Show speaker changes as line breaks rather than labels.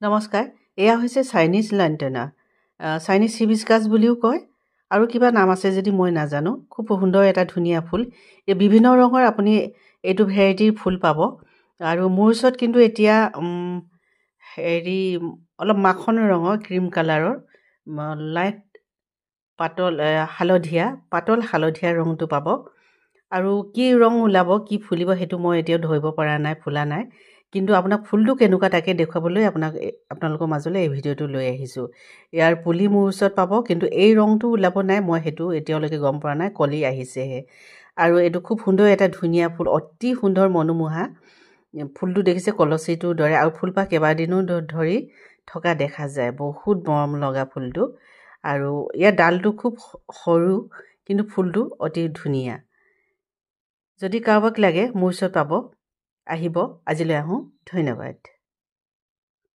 নমস্কাৰ, এয়া হৈছে চাইনিজ লাণ্টেনা। চাইনিজ হিবিস্কাছ বুলিও কয় আৰু কিবা নাম আছে যদি মই নাজানো। খুব সুন্দৰ এটা ধুনীয়া ফুল। এই বিভিন্ন ৰঙৰ আপুনি এইটো ভেৰাইটিৰ ফুল পাব। আৰু মোৰ ওচৰত কিন্তু এতিয়া অলপ মাখন ৰঙৰ ক্ৰীম কালাৰৰ লাইট পাতল হালধীয়া ৰংটো পাব। আৰু কি ৰং ওলাব, কি ফুলিব সেইটো মই এতিয়াও ধৰিব পৰা নাই, ফুলা নাই। কিন্তু আপোনাক ফুলটো কেনেকুৱা তাকে দেখুৱাবলৈ আপোনালোকৰ মাজলৈ এই ভিডিঅ'টো লৈ আহিছোঁ। ইয়াৰ পুলি মোৰ ওচৰত পাব, কিন্তু এই ৰংটো ওলাব নাই, মই সেইটো এতিয়ালৈকে গম পোৱা নাই, কলি আহিছেহে। আৰু এইটো খুব সুন্দৰ এটা ধুনীয়া ফুল, অতি সুন্দৰ মনোমোহা। ফুলটো দেখিছে কলচীটোৰ দৰে, আৰু ফুলপাহ কেইবাদিনো ধৰি থকা দেখা যায়। বহুত মৰম লগা ফুলটো। আৰু ইয়াৰ ডালটো খুব সৰু, কিন্তু ফুলটো অতি ধুনীয়া। যদি কাৰোবাক লাগে মোৰ ওচৰত পাব, আহিব। আজিলৈ আহোঁ, ধন্যবাদ।